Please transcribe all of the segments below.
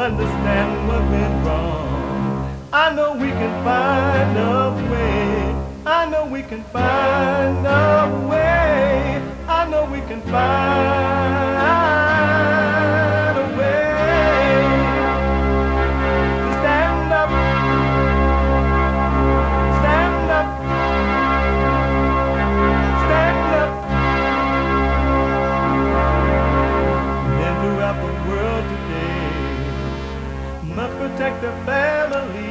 understand what went wrong. I know we can find a way. I know we can find a way. I know we can find a way to stand up, stand up, stand up. Men throughout the world today must protect their family.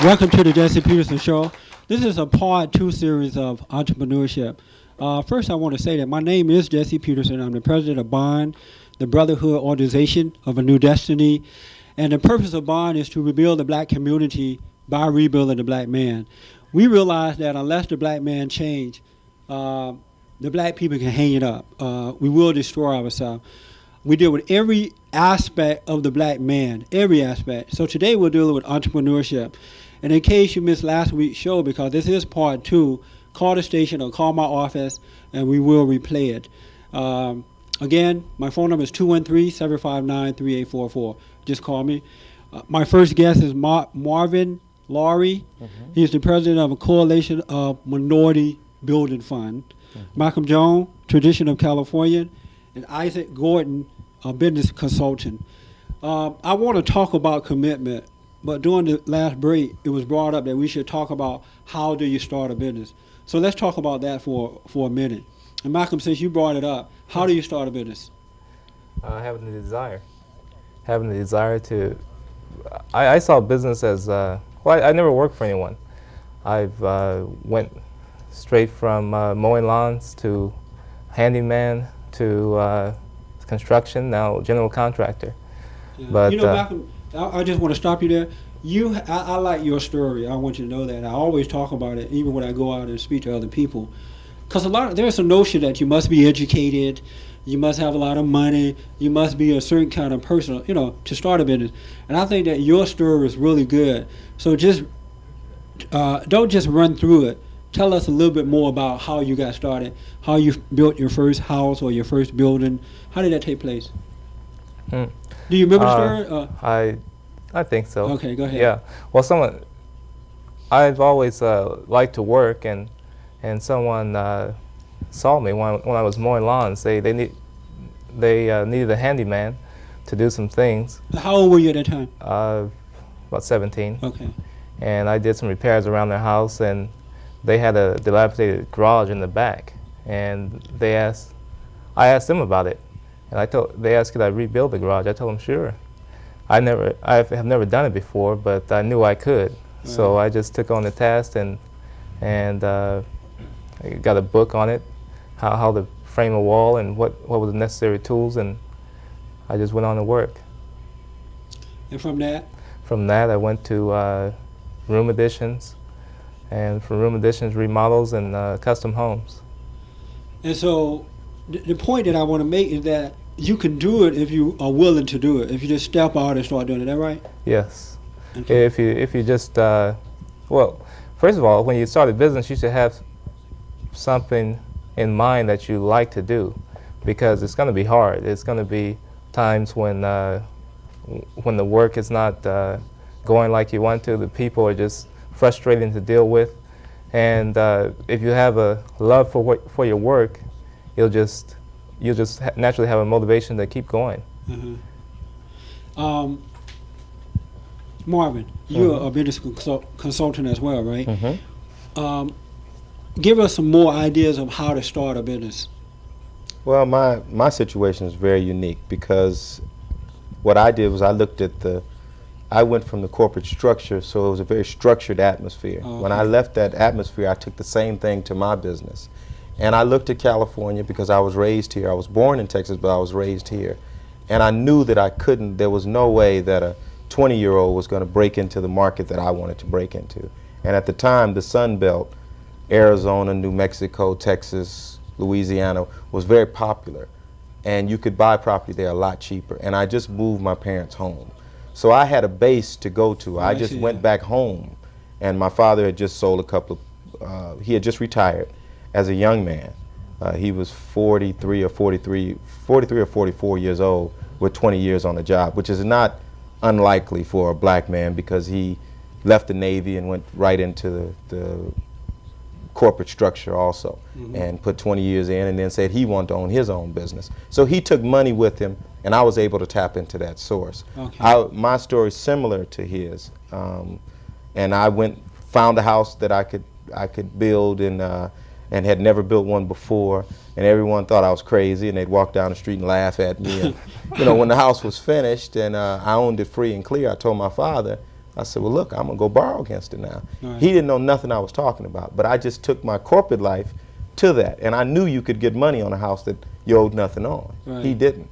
Welcome to the Jesse Peterson Show. This is a part 2 series of entrepreneurship. First, I want to say that my name is Jesse Peterson. I'm the president of Bond, the Brotherhood Organization of a New Destiny. And the purpose of Bond is to rebuild the black community by rebuilding the black man. We realize that unless the black man change, the black people can hang it up. We will destroy ourselves. We deal with every aspect of the black man, every aspect. So today we're dealing with entrepreneurship. And in case you missed last week's show, because this is part 2, call the station or call my office and we will replay it. Again, my phone number is 213-759-3844. Just call me. My first guest is Marvin Laurie. He's the president of a coalition of minority building fund. Malcolm Jones, Tradition of California, and Isaac Gordon, a business consultant. I want to talk about commitment, but during the last break, it was brought up that we should talk about how do you start a business. So let's talk about that for a minute. And Malcolm, since you brought it up, how do you start a business? Having the desire. Having the desire to, I saw business as, well, I never worked for anyone. I've went straight from mowing lawns to handyman to construction, now general contractor. Yeah. But you know, Malcolm, I just want to stop you there. I like your story. I want you to know that. I always talk about it, even when I go out and speak to other people. Because there's a notion that you must be educated, you must have a lot of money, you must be a certain kind of person, to start a business. And I think that your story is really good. So just don't just run through it. Tell us a little bit more about how you got started, how you built your first house or your first building. How did that take place? Do you remember the story? I think so. Okay, go ahead. Yeah. Well, I've always liked to work, and someone saw me when I was mowing lawns. They needed a handyman to do some things. How old were you at that time? About 17. Okay. And I did some repairs around their house, and they had a dilapidated garage in the back, and I asked them about it, and they asked could I rebuild the garage. I told them sure. I have never done it before, but I knew I could, so I just took on the task and I got a book on it, how to frame a wall and what were the necessary tools, and I just went on to work. And from that? From that, I went to room additions. And from room additions, remodels, and custom homes. And so the point that I want to make is that you can do it if you are willing to do it, if you just step out and start doing it. Is that right? Yes. Okay. If you just, well, first of all, when you start a business, you should have something in mind that you like to do, because it's going to be hard. It's going to be times when the work is not going like you want to. The people are just frustrating to deal with, and if you have a love for your work, you'll just naturally have a motivation to keep going. Marvin, you're a business consultant as well, right? Give us some more ideas of how to start a business. Well, my situation is very unique, because what I did was I went from the corporate structure, so it was a very structured atmosphere. Okay. When I left that atmosphere, I took the same thing to my business. And I looked at California because I was raised here. I was born in Texas, but I was raised here. And I knew that there was no way that a 20-year-old was going to break into the market that I wanted to break into. And at the time, the Sun Belt, Arizona, New Mexico, Texas, Louisiana, was very popular. And you could buy property there a lot cheaper. And I just moved my parents home. So I had a base to go to. I just went back home, and my father had just sold he had just retired as a young man. He was 43 or 44 years old with 20 years on the job, which is not unlikely for a black man because he left the Navy and went right into the corporate structure also, and put 20 years in, and then said he wanted to own his own business. So he took money with him, and I was able to tap into that source. Okay. My story is similar to his, and I found a house that I could build, and had never built one before, and everyone thought I was crazy, and they'd walk down the street and laugh at me. And, you know, when the house was finished and I owned it free and clear, I told my father, I said, well, look, I'm going to go borrow against it now. Right. He didn't know nothing I was talking about, but I just took my corporate life to that, and I knew you could get money on a house that you owed nothing on. Right. He didn't.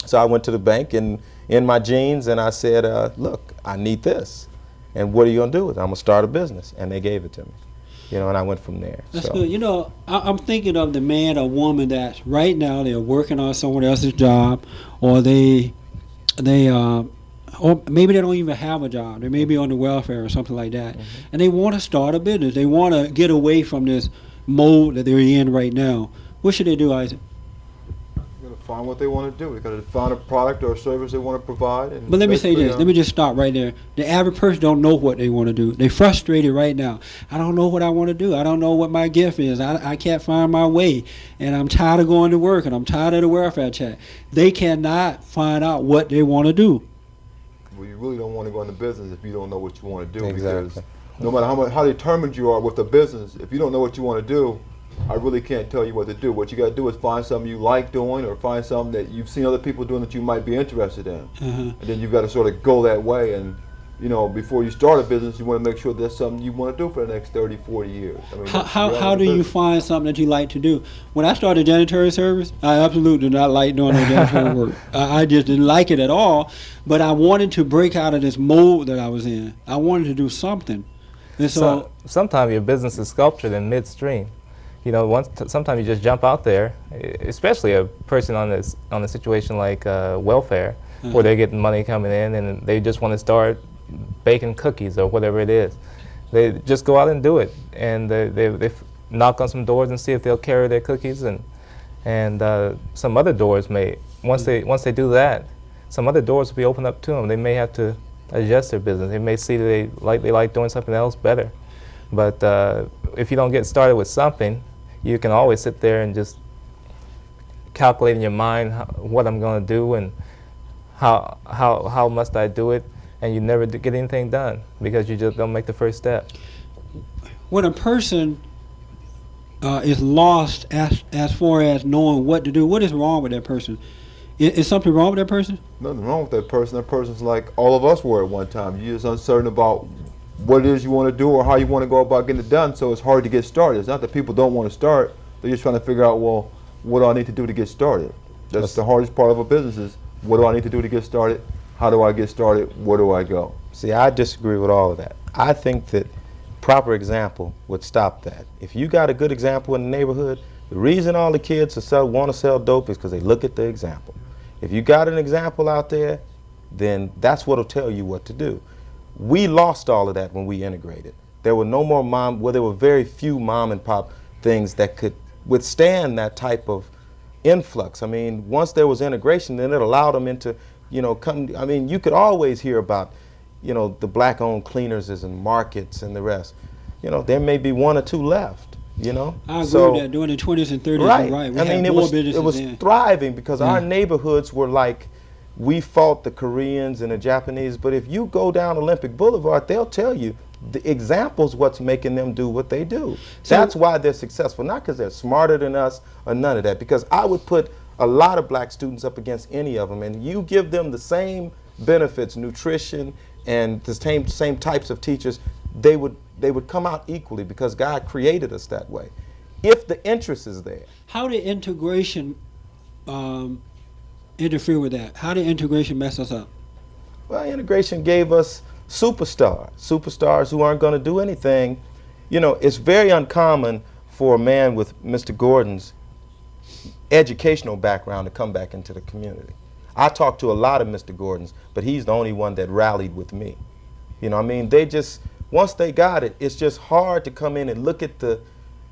So I went to the bank and in my jeans, and I said, look, I need this, and what are you going to do with it? I'm going to start a business, and they gave it to me. You know, and I went from there. That's so. good. You know, I'm thinking of the man or woman that right now they're working on someone else's job, or or maybe they don't even have a job. They may be on the welfare or something like that, and they want to start a business. They want to get away from this mode that they're in right now. What should they do, Isaac? They got to find what they want to do. They got to find a product or a service they want to provide. And But let me say basically, this. Let me just stop right there. The average person don't know what they want to do. They're frustrated right now. I don't know what I want to do. I don't know what my gift is. I can't find my way. And I'm tired of going to work, and I'm tired of the welfare check. They cannot find out what they want to do. Well, you really don't want to go into business if you don't know what you want to do. Exactly. Because no matter how determined you are with the business, if you don't know what you want to do, I really can't tell you what to do. What you got to do is find something you like doing, or find something that you've seen other people doing that you might be interested in. And then you've got to sort of go that way. And, you know, before you start a business, you want to make sure that's something you want to do for the next 30, 40 years. I mean, How do you find something that you like to do? When I started janitorial service, I absolutely did not like doing no janitorial work. I just didn't like it at all. But I wanted to break out of this mold that I was in. I wanted to do something. And so sometimes your business is sculptured in midstream. You know, sometimes you just jump out there, especially a person on a situation like welfare, where they're getting money coming in and they just want to start baking cookies or whatever it is. They just go out and do it, and they knock on some doors and see if they'll carry their cookies, and some other doors may once they do that, some other doors will be opened up to them. They may have to adjust their business. They may see that they like doing something else better. But if you don't get started with something, you can always sit there and just calculate in your mind what I'm going to do and how must I do it, and you never get anything done because you just don't make the first step. when a person is lost as far as knowing what to do, what is wrong with that person? Is something wrong with that person? Nothing wrong with that person. That person's like all of us were at one time. You're just uncertain about what it is you want to do or how you want to go about getting it done, so it's hard to get started. It's not that people don't want to start. They're just trying to figure out, well, what do I need to do to get started? That's the hardest part of a business is, what do I need to do to get started? How do I get started? Where do I go? See, I disagree with all of that. I think that proper example would stop that. If you got a good example in the neighborhood, the reason all the kids want to sell dope is because they look at the example. If you got an example out there, then that's what will tell you what to do. We lost all of that when we integrated. There were no more there were very few mom and pop things that could withstand that type of influx. I mean, once there was integration, then it allowed them into, I mean, you could always hear about, the black-owned cleaners and markets and the rest. There may be one or two left, I agree with that. During the 20s and 30s, right. you're right. We I mean, had more businesses it was then. thriving because our neighborhoods were like, we fought the Koreans and the Japanese, but if you go down Olympic Boulevard, they'll tell you the example's what's making them do what they do. So that's why they're successful, not because they're smarter than us or none of that, because I would put a lot of black students up against any of them, and you give them the same benefits, nutrition, and the same types of teachers, they would come out equally because God created us that way. If the interest is there. How did integration interfere with that? How did integration mess us up? Well, integration gave us superstars who aren't going to do anything. It's very uncommon for a man with Mr. Gordon's educational background to come back into the community. I talked to a lot of Mr. Gordons, but he's the only one that rallied with me. They just, once they got it, it's just hard to come in and look at the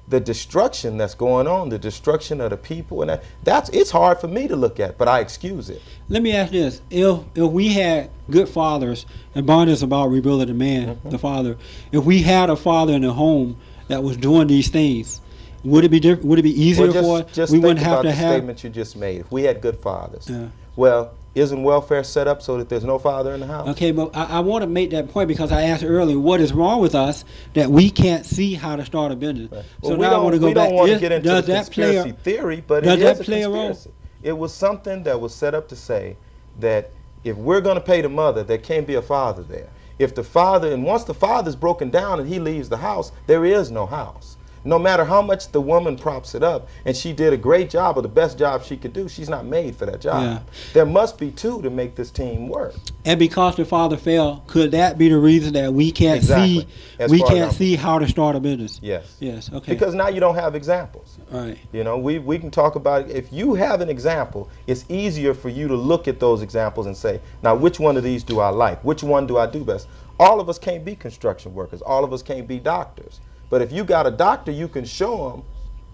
the destruction that's going on, the destruction of the people, and it's hard for me to look at, but I excuse it. Let me ask this: if we had good fathers, and bond is about rebuilding the man, the father. If we had a father in the home that was doing these things, would it be different? Would it be easier for just we think wouldn't about have to the have? statement you just made. If we had good fathers, Yeah. well, isn't welfare set up so that there's no father in the house? Okay, but I want to make that point because I asked earlier, what is wrong with us that we can't see how to start a business? Right. So Well, now I want to go we back. don't want to get into Does the that play conspiracy theory, but does it that is a play a role? conspiracy. It was something that was set up to say that if we're going to pay the mother, there can't be a father there. If the father, and once the father's broken down and he leaves the house, there is no house. No matter how much the woman props it up, and she did a great job or the best job she could do, she's not made for that job. Yeah. There must be two to make this team work. And because the father fell, could that be the reason that we can't Exactly. see As we far as can't I'm- see how to start a business? Yes. Yes. Okay. Because now you don't have examples. All right. You know, we can talk about, if you have an example, it's easier for you to look at those examples and say, now which one of these do I like? Which one do I do best? All of us can't be construction workers. All of us can't be doctors. But if you got a doctor, you can show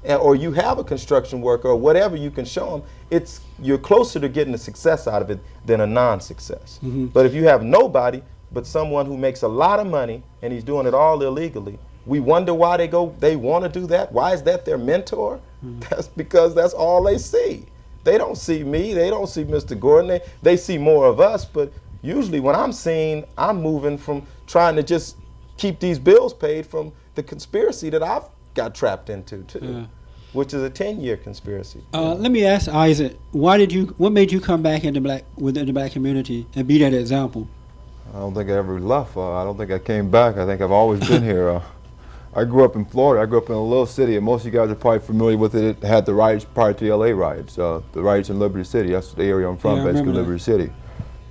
them, or you have a construction worker or whatever, you can show them, you're closer to getting a success out of it than a non-success. But if you have nobody but someone who makes a lot of money and he's doing it all illegally, we wonder why they want to do that. Why is that their mentor? That's because that's all they see. They don't see me. They don't see Mr. Gordon. They see more of us. But usually when I'm seen, I'm moving from trying to just keep these bills paid from the conspiracy that I've got trapped into too, which is a 10-year conspiracy. Let me ask Isaac, what made you come back within the black community and be that example? I don't think I ever left. I don't think I came back. I think I've always been here. I grew up in Florida. I grew up in a little city, and most of you guys are probably familiar with it. It had the riots prior to the LA riots, the riots in Liberty City. That's the area I'm from, Yeah, I basically remember Liberty City.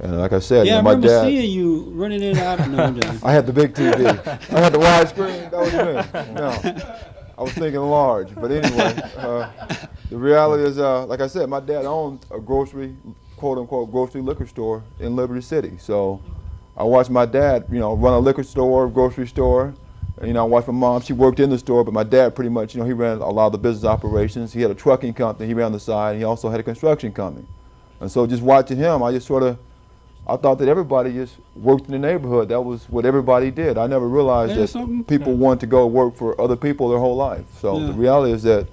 And like I said, Yeah, I my remember dad. seeing you running in and out. No, I'm joking. I had the big TV. I had the widescreen. That was me. No, I was thinking large. But anyway, the reality is, like I said, my dad owned a grocery, quote unquote, grocery liquor store in Liberty City. So I watched my dad, run a liquor store, grocery store. And, I watched my mom. She worked in the store, but my dad pretty much, he ran a lot of the business operations. He had a trucking company. He ran on the side. And he also had a construction company. And so just watching him, I thought that everybody just worked in the neighborhood. That was what everybody did. I never realized that people wanted to go work for other people their whole life. So the reality is that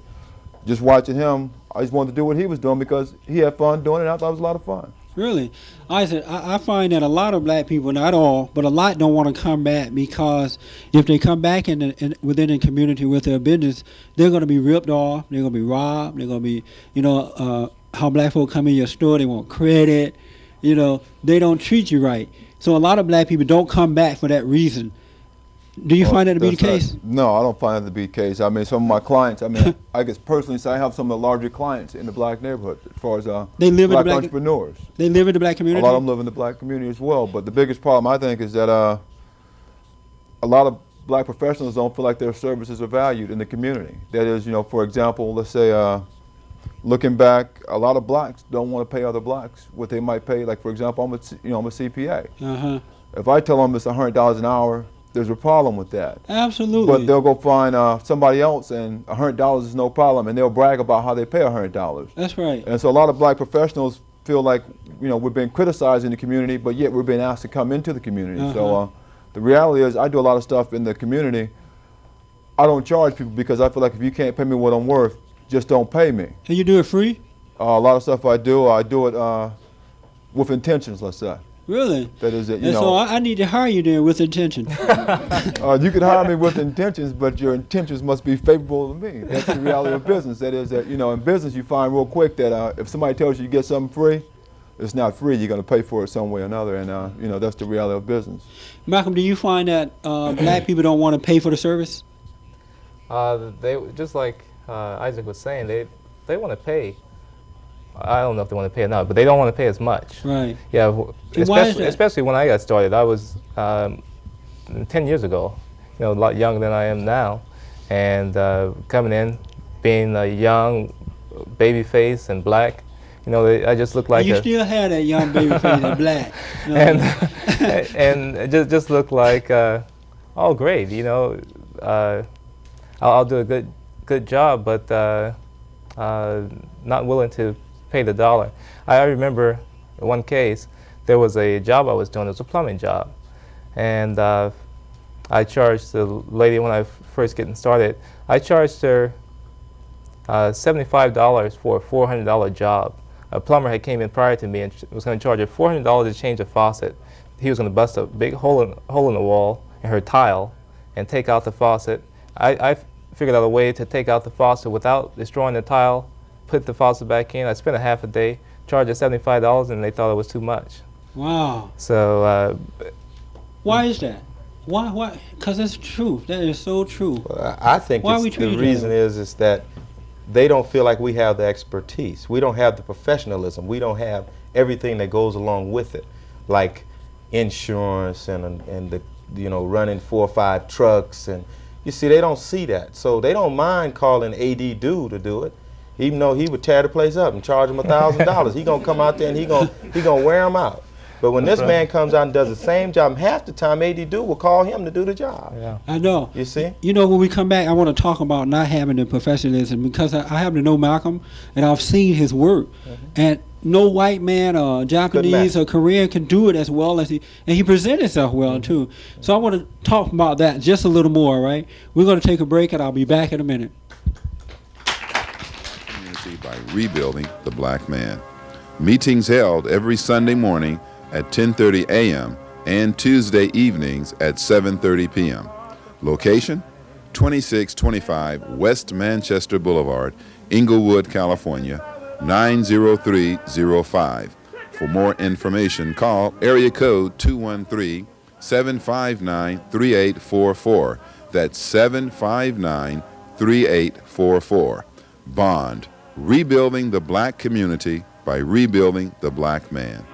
just watching him, I just wanted to do what he was doing because he had fun doing it, and I thought it was a lot of fun. Really? Isaac, I find that a lot of black people, not all, but a lot don't want to come back because if they come back within the community with their business, they're going to be ripped off, they're going to be robbed, they're going to be, how black folk come in your store, they want credit. They don't treat you right. So a lot of black people don't come back for that reason. Do you find that to be the case? No, I don't find that to be the case. I mean, some of my clients, I guess personally say I have some of the larger clients in the black neighborhood as far as they live black in the entrepreneurs. They live in the black community? A lot of them live in the black community as well. But the biggest problem, I think, is that a lot of black professionals don't feel like their services are valued in the community. That is, for example, let's say, looking back, a lot of blacks don't want to pay other blacks what they might pay. Like, for example, I'm a CPA. If I tell them it's $100 an hour, there's a problem with that. Absolutely. But they'll go find somebody else, and $100 is no problem, and they'll brag about how they pay $100. That's right. And so a lot of black professionals feel like, we're being criticized in the community, but yet we're being asked to come into the community. So the reality is, I do a lot of stuff in the community. I don't charge people because I feel like if you can't pay me what I'm worth, just don't pay me. And you do it free? A lot of stuff I do it with intentions, let's say. Really? That is it. And so I need to hire you then with intention. You can hire me with intentions, but your intentions must be favorable to me. That's the reality of business. That is that, in business you find real quick that if somebody tells you get something free, it's not free. You're going to pay for it some way or another, and that's the reality of business. Malcolm, do you find that black people don't want to pay for the service? They just like Isaac was saying, they want to pay. I don't know if they want to pay enough, but they don't want to pay as much. Right. Yeah, why is that? especially when I got started. I was 10 years ago, a lot younger than I am now, and coming in, being a young baby face and black, I just looked like you still had that young baby face and black. And it just looked like, oh great, I'll do a good good job, but not willing to pay the dollar. I remember in one case, there was a job I was doing. It was a plumbing job, and I charged the lady when I first getting started. I charged her $75 for a $400 job. A plumber had came in prior to me and was going to charge her $400 to change a faucet. He was going to bust a big hole in the wall in her tile and take out the faucet. I figured out a way to take out the faucet without destroying the tile, put the faucet back in. I spent a half a day, charged her $75, and they thought it was too much. Wow. So Why is that? Why? Because it's true. That is so true. I think Why are we the treated reason that way? is that they don't feel like we have the expertise. We don't have the professionalism. We don't have everything that goes along with it, like insurance and the running 4 or 5 trucks. And you see, they don't see that, so they don't mind calling AD Dude to do it, even though he would tear the place up and charge them $1,000. He gonna come out there and he gonna wear them out. But when this man comes out and does the same job, half the time AD Dude will call him to do the job. yeah. I know. You see? You know, when we come back, I want to talk about not having the professionalism, because I happen to know Malcolm, and I've seen his work. And no white man or Japanese or Korean can do it as well as he, and he presents himself well too. So I want to talk about that just a little more, right? We're going to take a break, and I'll be back in a minute. Community by rebuilding the black man. Meetings held every Sunday morning at 10:30 a.m. and Tuesday evenings at 7:30 p.m. Location, 2625 West Manchester Boulevard, Inglewood, California, 90305. For more information, call area code 213-759-3844. That's 759-3844. Bond, rebuilding the black community by rebuilding the black man.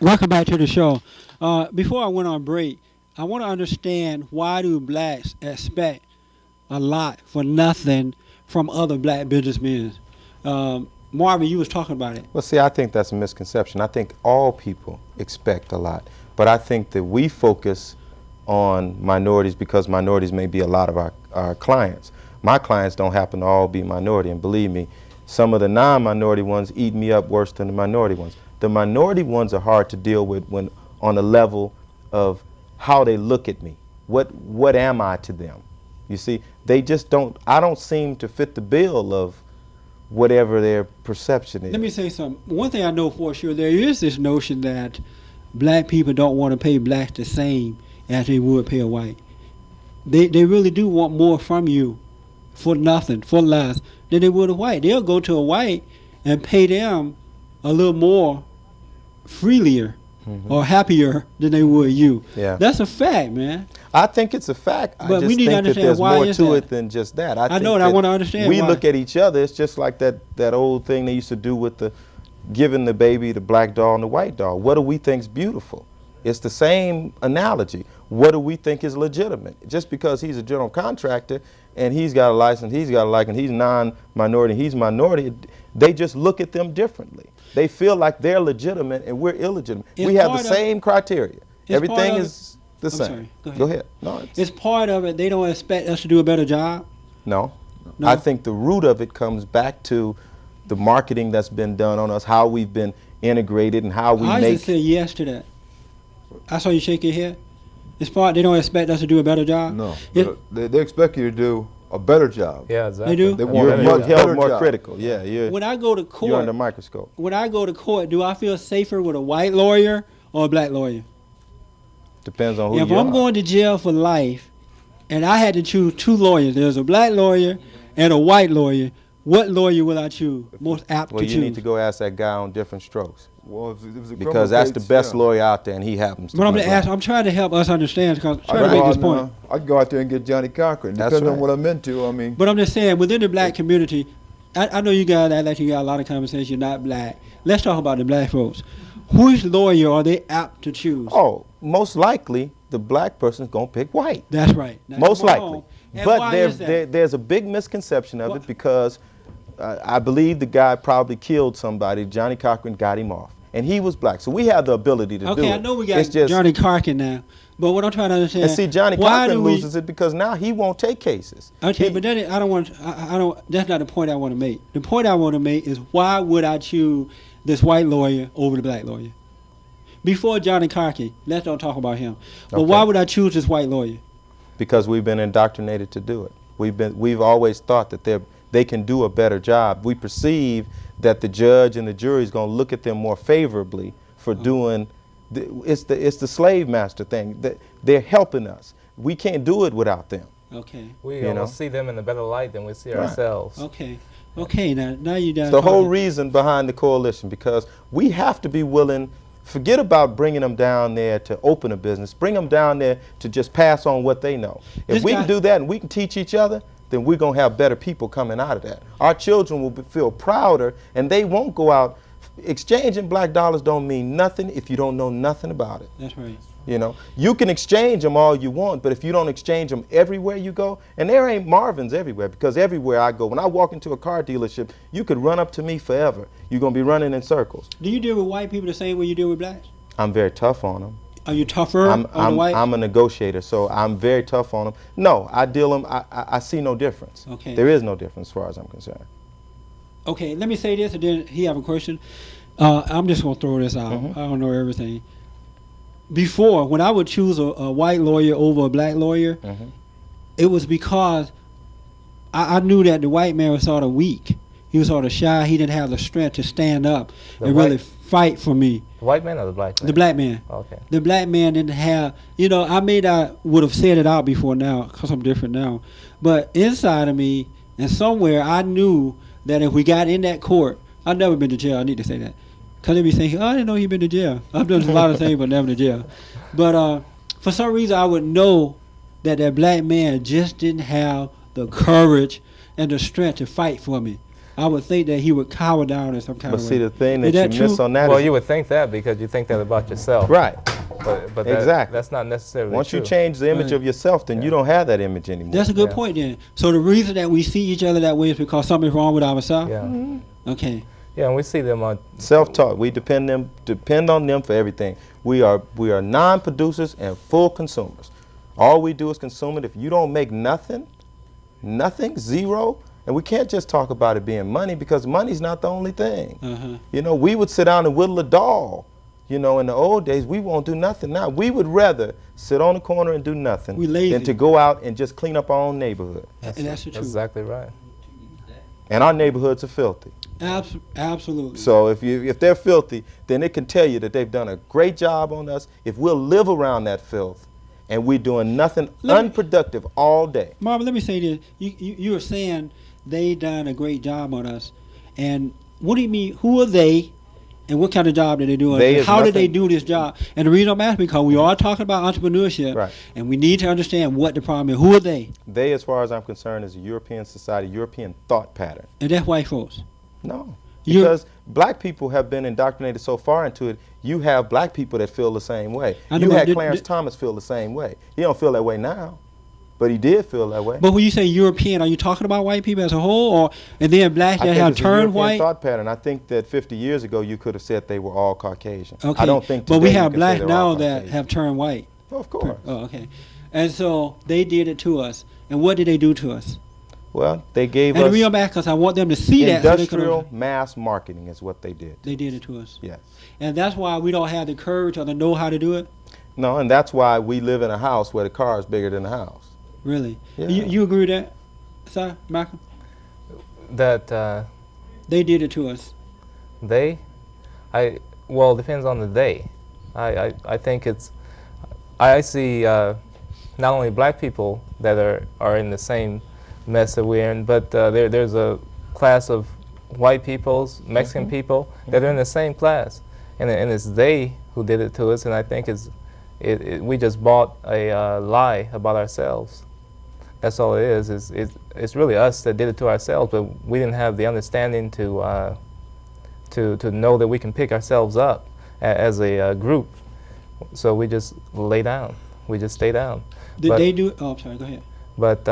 Welcome back to the show. Before I went on break, I want to understand, why do blacks expect a lot for nothing from other black businessmen? Marvin, you was talking about it. Well, see, I think that's a misconception. I think all people expect a lot, but I think that we focus on minorities because minorities may be a lot of our clients. My clients don't happen to all be minority, and believe me, some of the non-minority ones eat me up worse than the minority ones. The minority ones are hard to deal with when on the level of how they look at me. What am I to them? You see, they just don't, I don't seem to fit the bill of whatever their perception is. Let me say something. One thing I know for sure, there is this notion that black people don't want to pay blacks the same as they would pay a white. They really do want more from you for nothing, for less, than they would a white. They'll go to a white and pay them a little more freelier or happier than they would you. Yeah. That's a fact, man. I think it's a fact. But I just we need to think that understand there's why more is to that. it than just that. I think know, and I that want to understand we why. look at each other. It's just like that old thing they used to do with the giving the baby the black doll and the white doll. What do we think's beautiful? It's the same analogy. What do we think is legitimate? Just because he's a general contractor and he's got a license, he's got a license, he's non-minority, he's minority, they just look at them differently. They feel like they're legitimate and we're illegitimate. We have the same criteria. Everything is the same. Sorry, go ahead. No, it's part of it. They don't expect us to do a better job. No. I think the root of it comes back to the marketing that's been done on us, how we've been integrated and how we I make. just say yes to that. I saw you shake your head. It's part, they don't expect us to do a better job. No, they expect you to do a better job. Yeah, exactly. They do? They You're want held better more job. critical. Yeah, When I go to court, you're under microscope. when I go to court, do I feel safer with a white lawyer or a black lawyer? Depends on who If you I'm are. going to jail for life and I had to choose 2 lawyers, there's a black lawyer and a white lawyer, what lawyer will I choose? Most apt Well, to you choose? need to go ask that guy on Different Strokes. Well, if it was a Because criminal that's the case, best yeah. lawyer out there, and he happens to But I'm be going to black. ask, I'm trying to help us understand, because I'm trying to I'd make go this out point. there- I'd go out there and get Johnny Cochran. That's Depends on right. what I'm into. I mean, But I'm just saying, within the black community, I know you guys act like you got a lot of conversation, you're not black. Let's talk about the black folks. Which lawyer are they apt to choose? Oh, most likely the black person's gonna pick white. That's right. Now, Most come on. likely. And But why is that? there's a big misconception of Why- it because I believe the guy probably killed somebody. Johnny Cochran got him off, and he was black. So we have the ability to do it. Okay, I know we got It's just, Johnny Cochran now, but what I'm trying to understand. and see, Johnny why Cochran do we- loses it because now he won't take cases. Okay, but then I don't want. I don't. That's not the point I want to make. The point I want to make is why would I choose this white lawyer over the black lawyer? Before Johnny Cochran, let's don't talk about him. But Okay. why would I choose this white lawyer? Because we've been indoctrinated to do it. We've always thought that they can do a better job. We perceive that the judge and the jury is going to look at them more favorably for doing. It's the slave master thing. They're helping us. We can't do it without them. Okay. We You know? almost see them in a better light than we see Right. ourselves. Okay. Okay. Now you done. It's the whole talking. reason behind the coalition, because we have to be willing. Forget about bringing them down there to open a business. Bring them down there to just pass on what they know. If This we guy- can do that and we can teach each other, then we're going to have better people coming out of that. Our children will feel prouder, and they won't go out. Exchanging black dollars don't mean nothing if you don't know nothing about it. That's right. You know, you can exchange them all you want, but if you don't exchange them everywhere you go, and there ain't Marvins everywhere, because everywhere I go, when I walk into a car dealership, you could run up to me forever. You're going to be running in circles. Do you deal with white people the same way you deal with blacks? I'm very tough on them. Are you tougher on the white? I'm a negotiator, so I'm very tough on them. No, I deal them, I see no difference. Okay. There is no difference as far as I'm concerned. Okay, let me say this, and then he have a question. I'm just gonna throw this out. Mhm. I don't know everything. Before, when I would choose a white lawyer over a black lawyer, Mhm. it was because I knew that the white man was sort of weak. He was sort of shy. He didn't have the strength to stand up The and white- really fight for me. The white man or the black man? The black man. Okay. The black man didn't have, I may not would have said it out before now because I'm different now. But inside of me and somewhere I knew that if we got in that court, I've never been to jail. I need to say that. Because they be thinking, I didn't know he'd been to jail. I've done a lot of things but never to jail. But for some reason I would know that that black man just didn't have the courage and the strength to fight for me. I would think that he would cower down in some kind But of see, way. the thing Is that you miss true? on that Well, is, you would think that because you think that about yourself. right. But Exactly. that's not necessarily Once true. you change the image Right. of yourself, then you don't have that image anymore. That's a good Yeah. point then. So the reason that we see each other that way is because something's wrong with ourselves? Yeah. Okay. Yeah, and we see them on. Self-taught. We depend on them for everything. We are non-producers and full consumers. All we do is consume it. If you don't make nothing, zero, and we can't just talk about it being money, because money's not the only thing. Uh-huh. We would sit down and whittle a doll. In the old days, we won't do nothing now. We would rather sit on the corner and do nothing We lazy. than to go out and just clean up our own neighborhood. And that's the truth. Exactly right. And our neighborhoods are filthy. Absolutely. So if they're filthy, then it can tell you that they've done a great job on us. If we'll live around that filth and we're doing nothing unproductive all day. Marvin, let me say this. You were saying they done a great job on us. And what do you mean, who are they? And what kind of job did they do? They And is how did they nothing- do this job? And the reason I'm asking because we are talking about entrepreneurship, Right. and we need to understand what the problem is. Who are they? They, as far as I'm concerned, is a European society, European thought pattern. And that's white folks. No. You- Because black people have been indoctrinated so far into it, you have black people that feel the same way. I know, You but had did- Clarence did- Thomas feel the same way. He don't feel that way now, but he did feel that way. But when you say European, are you talking about white people as a whole, or and then blacks I that think have it's a turned European white? thought pattern. I think that 50 years ago you could have said they were all Caucasian. Okay. I don't think but we today you have can say blacks they're all now that Caucasian. have turned white. Well, of course. Oh, okay. And so they did it to us. And what did they do to us? Well, they gave And the us real back, because I want them to see that. So industrial mass marketing is what they did. they did it to us. Yes. And that's why we don't have the courage or the know how to do it. No, and that's why we live in a house where the car is bigger than the house. Really. Yeah. You agree with that, sir, Malcolm? That They did it to us. well, it depends on the day. I think I see not only black people that are in the same mess that we're in, but there's a class of white peoples, Mexican people that are in the same class, and it's they who did it to us. And I think we just bought a lie about ourselves. That's all it is. It's really us that did it to ourselves, but we didn't have the understanding to know that we can pick ourselves up as a group. So we just lay down. We just stay down. Did But- they do? Oh, I'm sorry. Go ahead. But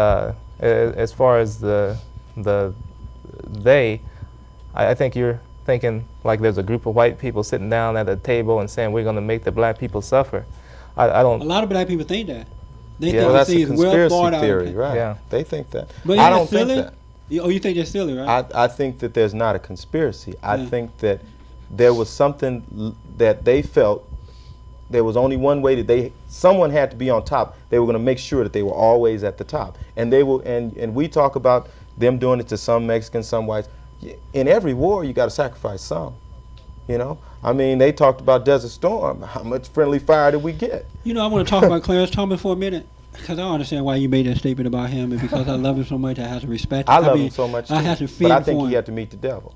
as far as the I think you're thinking like there's a group of white people sitting down at a table and saying we're going to make the black people suffer. I don't. A lot of black people think that. They Yeah. think Well, this that's a thing is well conspiracy thought out. theory, right? Yeah. They think that. But I isn't it don't think silly? that. Oh, you think that's silly, right? I think that there's not a conspiracy. I Yeah. think that there was something that they felt there was only one way that someone had to be on top. They were going to make sure that they were always at the top. And they will, and we talk about them doing it to some Mexicans, some whites. In every war, you got to sacrifice some. You know, I mean, they talked about Desert Storm. How much friendly fire did we get? You know, I want to talk about Clarence Thomas for a minute, because I don't understand why you made that statement about him, and because I love him so much, I have to respect him. I love him so much, I too, have to but feel I for think him. he had to meet the devil.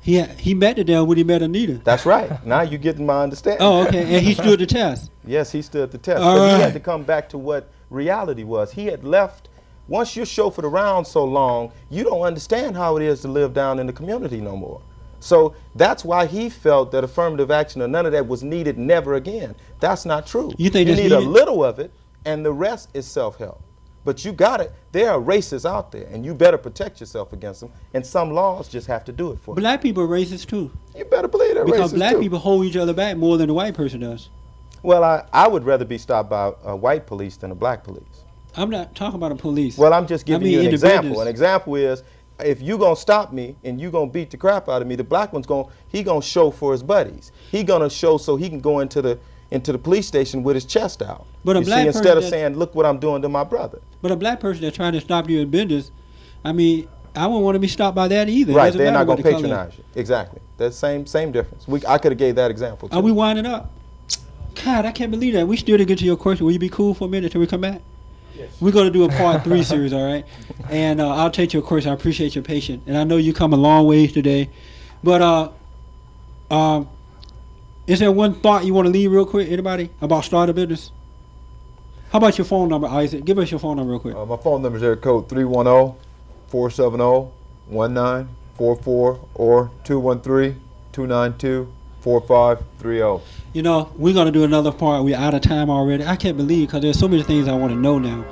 He met the devil when he met Anita. That's right. Now you're getting my understanding. Oh, okay, and he stood the test. Yes, he stood the test. All But he right. had to come back to what reality was. He had left. Once you're chauffeured around so long, you don't understand how it is to live down in the community no more. So that's why he felt that affirmative action or none of that was needed never again. That's not true. You think you that's need a needed? little of it, and the rest is self-help. But you got it. There are racists out there, and you better protect yourself against them. And some laws just have to do it for you. Black people are racist too, You better believe that because racist black too. people hold each other back more than the white person does. Well, I would rather be stopped by a white police than a black police. I'm not talking about the police. Well, I'm just giving I mean, you an in the example. business. An example is, if you gonna stop me and you gonna beat the crap out of me, the black one's gonna show for his buddies. He gonna show so he can go into the police station with his chest out. But a you black see, person instead of that- saying, "Look what I'm doing to my brother." But a black person that's trying to stop you in business, I mean, I wouldn't want to be stopped by that either. Right? Doesn't They're matter not what gonna the color is. patronize you. Exactly. That's same difference. I could have gave that example too. Are we winding up? God, I can't believe that. We still didn't get to your question. Will you be cool for a minute till we come back? Yes. We're going to do a part 3 series, all right? And I'll take your question. I appreciate your patience. And I know you come a long ways today. But is there one thought you want to leave real quick, anybody, about starting a business? How about your phone number, Isaac? Give us your phone number real quick. My phone number is area code 310-470-1944 or 213-292-4530. You know, we're going to do another part. We're out of time already. I can't believe, because there's so many things I want to know now.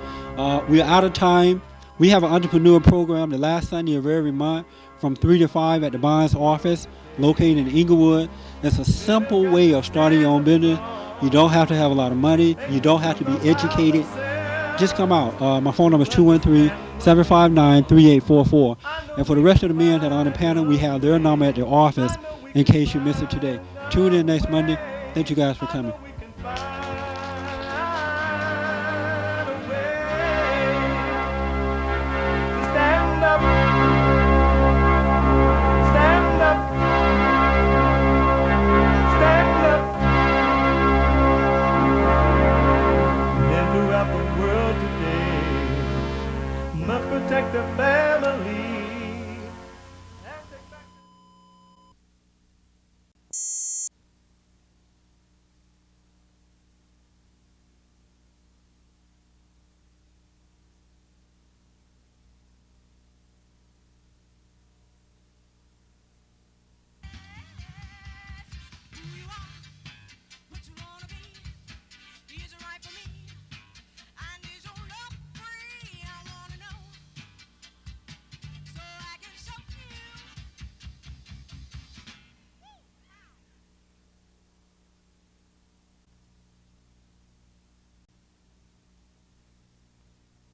We're out of time. We have an entrepreneur program the last Sunday of every month from 3 to 5 at the Bonds office located in Inglewood. It's a simple way of starting your own business. You don't have to have a lot of money. You don't have to be educated. Just come out. My phone number is 213-759-3844. And for the rest of the men that are on the panel, we have their number at the office in case you miss it today. Tune in next Monday. Thank you guys for coming. Stand up. Stand up. Stand up. And throughout the world today, must protect the family.